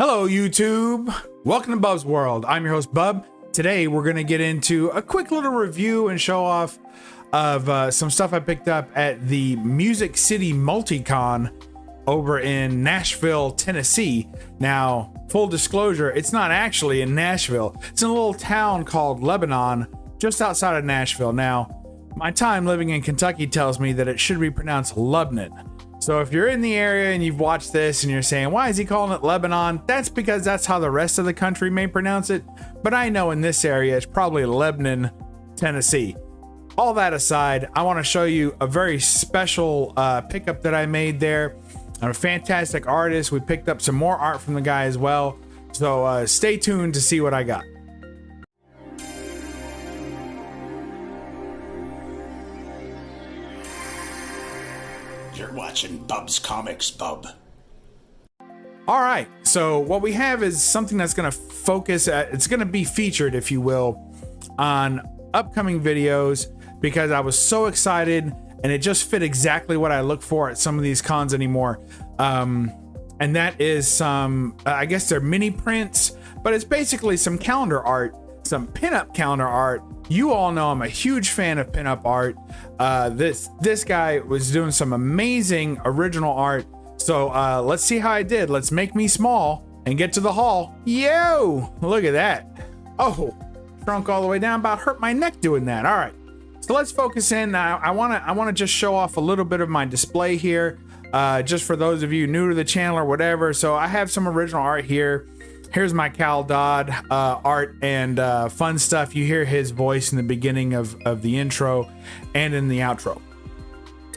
Hello YouTube, welcome to Bub's World. I'm your host Bub. Today we're going to get into a quick little review and show off of some stuff I picked up at the Music City Multicon over in Nashville, Tennessee. Now, full disclosure, it's not actually in Nashville. It's in a little town called Lebanon, just outside of Nashville. Now, my time living in Kentucky tells me that it should be pronounced Lebanon. So if you're in the area and you've watched this and you're saying, why is he calling it Lebanon? That's because that's how the rest of the country may pronounce it. But I know in this area, it's probably Lebanon, Tennessee. All that aside, I want to show you a very special pickup that I made there. I'm a fantastic artist. We picked up some more art from the guy as well. So stay tuned to see what I got. You're watching Bub's Comics, Bub. All right, so what we have is something that's going to focus it's going to be featured, if you will, on upcoming videos, because I was so excited and it just fit exactly what I look for at some of these cons anymore. And that is some, I guess they're mini prints, but it's basically some calendar art, some pinup calendar art. You all know I'm a huge fan of pinup art. This guy was doing some amazing original art. So let's see how I did. Let's make me small and get to the haul. Yo, look at that. Oh, shrunk all the way down. About hurt my neck doing that. All right, so let's focus in now. I wanna just show off a little bit of my display here, just for those of you new to the channel or whatever. So I have some original art here. Here's my Cal Dodd art and fun stuff. You hear his voice in the beginning of the intro and in the outro.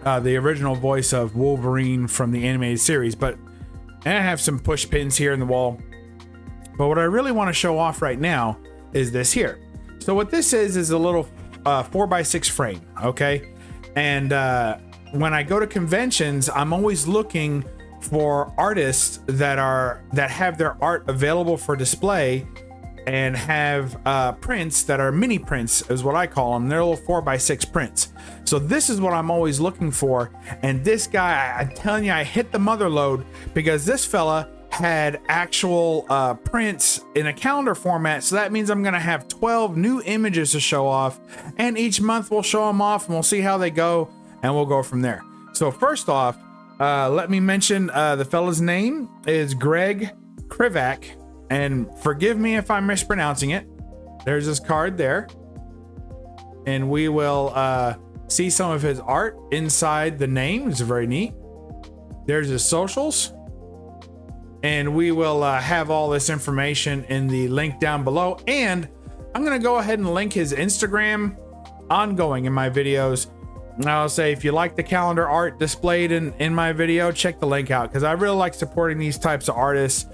The original voice of Wolverine from the animated series. And I have some push pins here in the wall. But what I really want to show off right now is this here. So what this is a little 4x6 frame, okay? And when I go to conventions, I'm always looking for artists that have their art available for display and have prints that are mini prints, is what I call them. They're little 4x6 prints. So this is what I'm always looking for. And this guy, I'm telling you, I hit the mother load, because this fella had actual prints in a calendar format. So that means I'm gonna have 12 new images to show off, and each month we'll show them off and we'll see how they go, and we'll go from there. So first off, let me mention the fella's name is Greg Krivac, and forgive me if I'm mispronouncing it. There's his card there, and we will see some of his art inside the name. It's very neat. There's his socials, and we will have all this information in the link down below. And I'm gonna go ahead and link his Instagram ongoing in my videos. I'll say, if you like the calendar art displayed in my video, check the link out, because I really like supporting these types of artists.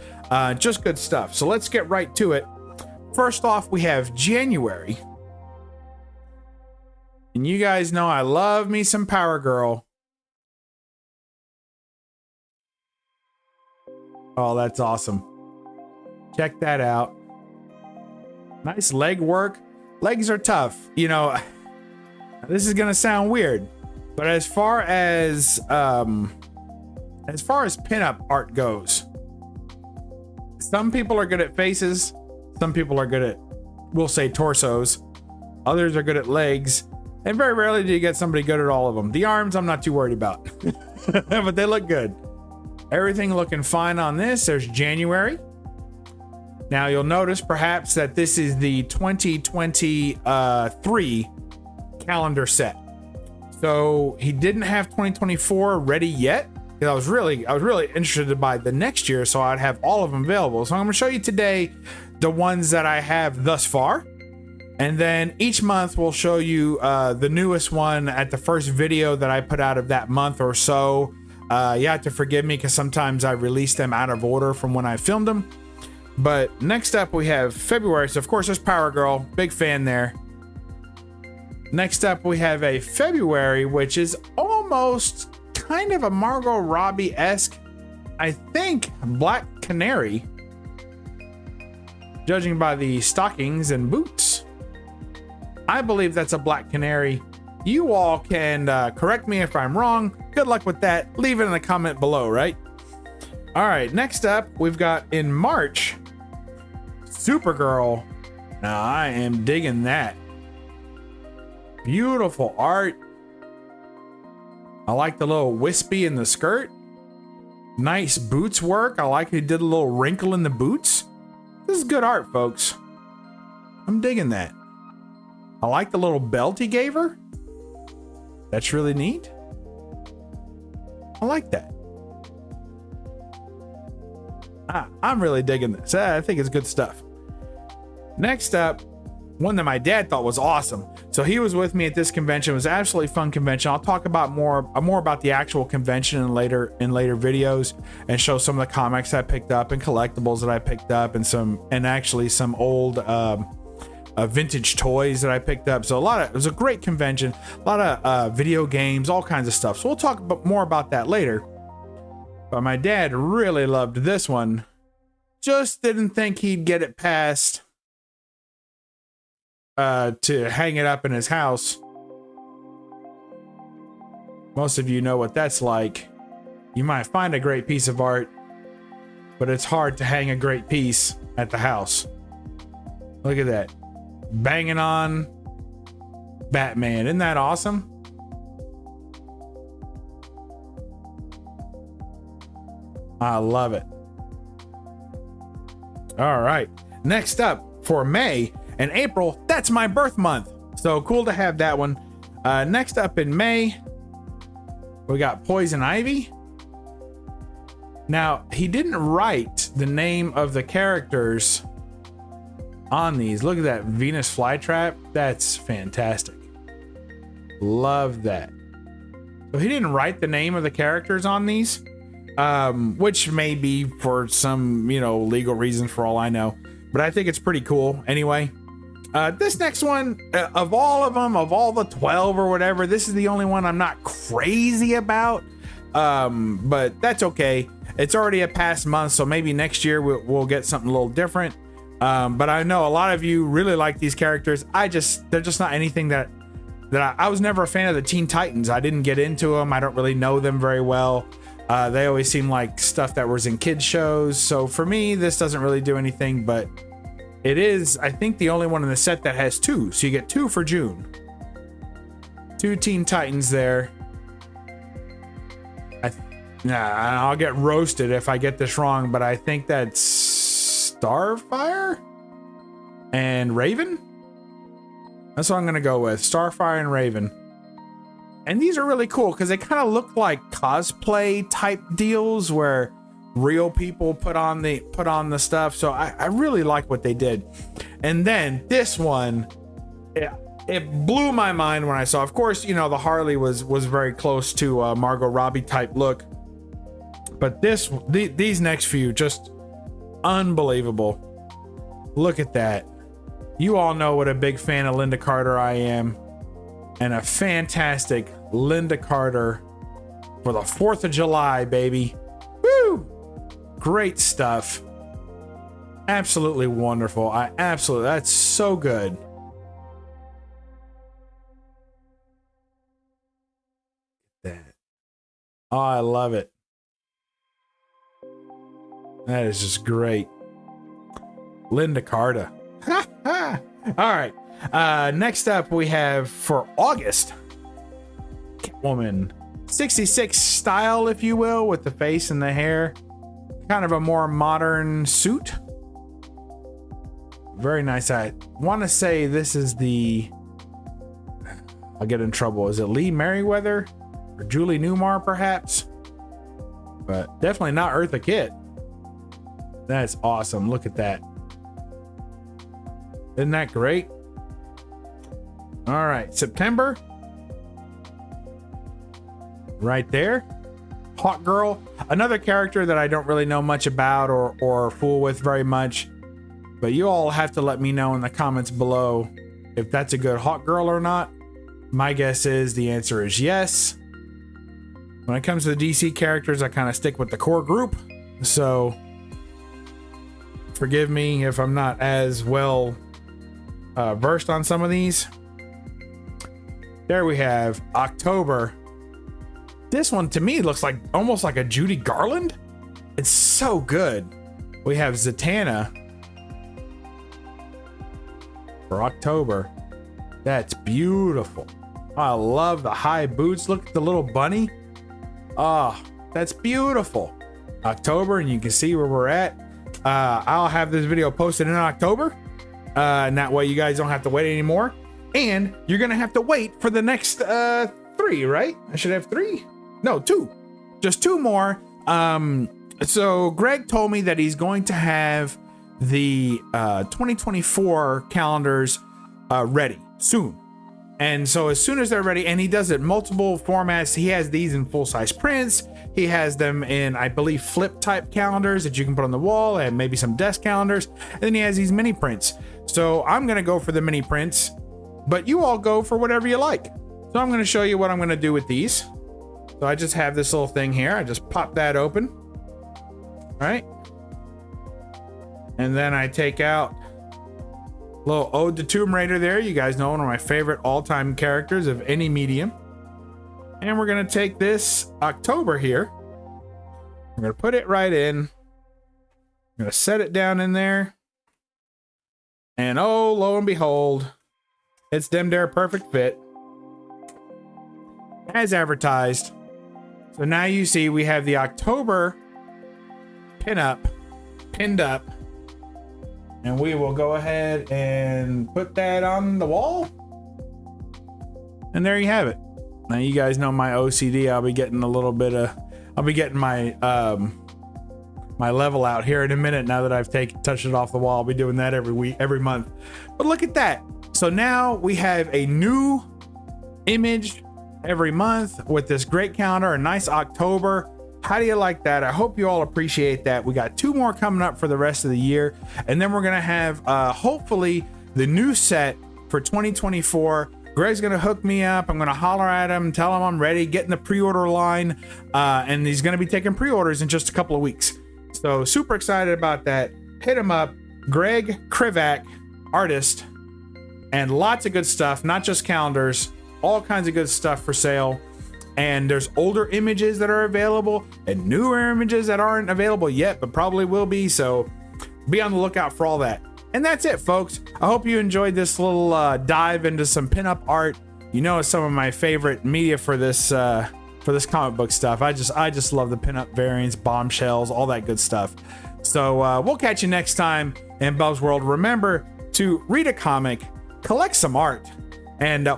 Just good stuff. So let's get right to it. First off, we have January. And you guys know I love me some Power Girl. Oh, that's awesome. Check that out. Nice leg work. Legs are tough. You know, this is gonna sound weird, but as far as pinup art goes, some people are good at faces, some people are good at, we'll say, torsos, others are good at legs, and very rarely do you get somebody good at all of them. The arms I'm not too worried about, but they look good. Everything looking fine on this. There's January. Now you'll notice perhaps that this is the 2023 calendar set. So he didn't have 2024 ready yet. I was really interested to buy the next year, so I'd have all of them available. So I'm going to show you today the ones that I have thus far, and then each month we'll show you the newest one at the first video that I put out of that month or so. You have to forgive me, because sometimes I release them out of order from when I filmed them. But next up we have February. So of course there's Power Girl, big fan there. Next up we have a February, which is almost kind of a Margot Robbie-esque, I think, Black Canary, judging by the stockings and boots. I believe that's a Black Canary. You all can correct me if I'm wrong. Good luck with that. Leave it in the comment below, right? All right, next up, we've got in March, Supergirl. Now, I am digging that. Beautiful art. I like the little wispy in the skirt. Nice boots work. I like he did a little wrinkle in the boots. This is good art, folks. I'm digging that. I like the little belt he gave her. That's really neat. I like that. I'm really digging this. I think it's good stuff. Next up, one that my dad thought was awesome. So he was with me at this convention. It was an absolutely fun convention. I'll talk about more about the actual convention in later videos, and show some of the comics I picked up and collectibles that I picked up, and actually some old vintage toys that I picked up. So it was a great convention. A lot of video games, all kinds of stuff. So we'll talk more about that later. But my dad really loved this one. Just didn't think he'd get it past to hang it up in his house. Most of you know what that's like. You might find a great piece of art, but it's hard to hang a great piece at the house. Look at that. Banging on Batman. Isn't that awesome? I love it. All right. Next up for May and April, that's my birth month. So cool to have that one. Next up in May, we got Poison Ivy. Now, he didn't write the name of the characters on these. Look at that Venus flytrap. That's fantastic. Love that. So he didn't write the name of the characters on these, which may be for some, legal reason for all I know. But I think it's pretty cool anyway. This next one, of all of them, of all the 12 or whatever, this is the only one I'm not crazy about. But that's okay. It's already a past month, so maybe next year we'll get something a little different. But I know a lot of you really like these characters. They're just not anything that I was never a fan of the Teen Titans. I didn't get into them. I don't really know them very well. They always seem like stuff that was in kids shows. So for me, this doesn't really do anything, but it is, I think, the only one in the set that has two. So you get two for June. Two Teen Titans there. I'll get roasted if I get this wrong, but I think that's Starfire and Raven. That's what I'm going to go with. Starfire and Raven. And these are really cool because they kind of look like cosplay type deals where real people put on the stuff. So I really like what they did. And then this one, it blew my mind when I saw. Of course, the Harley was very close to Margot Robbie type look, but these next few just unbelievable. Look at that. You all know what a big fan of Lynda Carter I am, and a fantastic Lynda Carter for the 4th of July, baby. Woo! Great stuff. Absolutely wonderful. That's so good. That. Oh, I love it. That is just great. Lynda Carter. All right. Next up, we have for August, Catwoman 66 style, if you will, with the face and the hair. Kind of a more modern suit. Very nice. I want to say this is I'll get in trouble. Is it Lee Merriweather or Julie Newmar, perhaps? But definitely not Eartha Kitt. That's awesome. Look at that. Isn't that great? All right, September. Right there. Hawk Girl. Another character that I don't really know much about or fool with very much. But you all have to let me know in the comments below if that's a good Hawk Girl or not. My guess is the answer is yes. When it comes to the DC characters, I kind of stick with the core group. So forgive me if I'm not as well versed on some of these. There we have October. This one to me looks like almost like a Judy Garland. It's so good. We have Zatanna for October. That's beautiful. I love the high boots. Look at the little bunny. Oh, that's beautiful. October, and you can see where we're at. I'll have this video posted in October. And that way you guys don't have to wait anymore. And you're gonna have to wait for the next 3, right? I should have 3. No, 2. Just 2 more. So Greg told me that he's going to have the 2024 calendars ready soon. And so as soon as they're ready, and he does it multiple formats, he has these in full-size prints. He has them in, I believe, flip type calendars that you can put on the wall, and maybe some desk calendars. And then he has these mini prints. So I'm gonna go for the mini prints, but you all go for whatever you like. So I'm gonna show you what I'm gonna do with these. So I just have this little thing here. I just pop that open. All right. And then I take out a little Ode to Tomb Raider there. You guys know one of my favorite all-time characters of any medium. And we're gonna take this October here. We're gonna put it right in. I'm gonna set it down in there. And oh, lo and behold, it's dem there perfect fit. As advertised. So now you see we have the October pinned up. And we will go ahead and put that on the wall. And there you have it. Now you guys know my OCD. I'll be getting my my level out here in a minute now that I've touched it off the wall. I'll be doing that every month. But look at that. So now we have a new image every month with this great calendar, a nice October. How do you like that? I hope you all appreciate that. We got 2 more coming up for the rest of the year. And then we're going to have, hopefully, the new set for 2024. Greg's going to hook me up. I'm going to holler at him, tell him I'm ready, get in the pre-order line. And he's going to be taking pre-orders in just a couple of weeks. So super excited about that. Hit him up. Greg Krivac, artist. And lots of good stuff, not just calendars. All kinds of good stuff for sale. And there's older images that are available and newer images that aren't available yet, but probably will be. So be on the lookout for all that. And that's it, folks. I hope you enjoyed this little dive into some pinup art. You know, it's some of my favorite media for this comic book stuff. I just love the pinup variants, bombshells, all that good stuff. So we'll catch you next time in Bub's World. Remember to read a comic, collect some art, and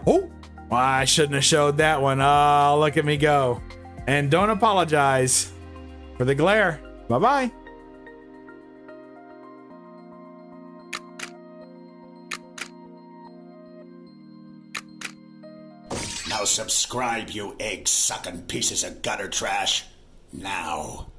I shouldn't have showed that one. Oh, look at me go. And don't apologize for the glare. Bye-bye. Now subscribe, you egg-sucking pieces of gutter trash. Now.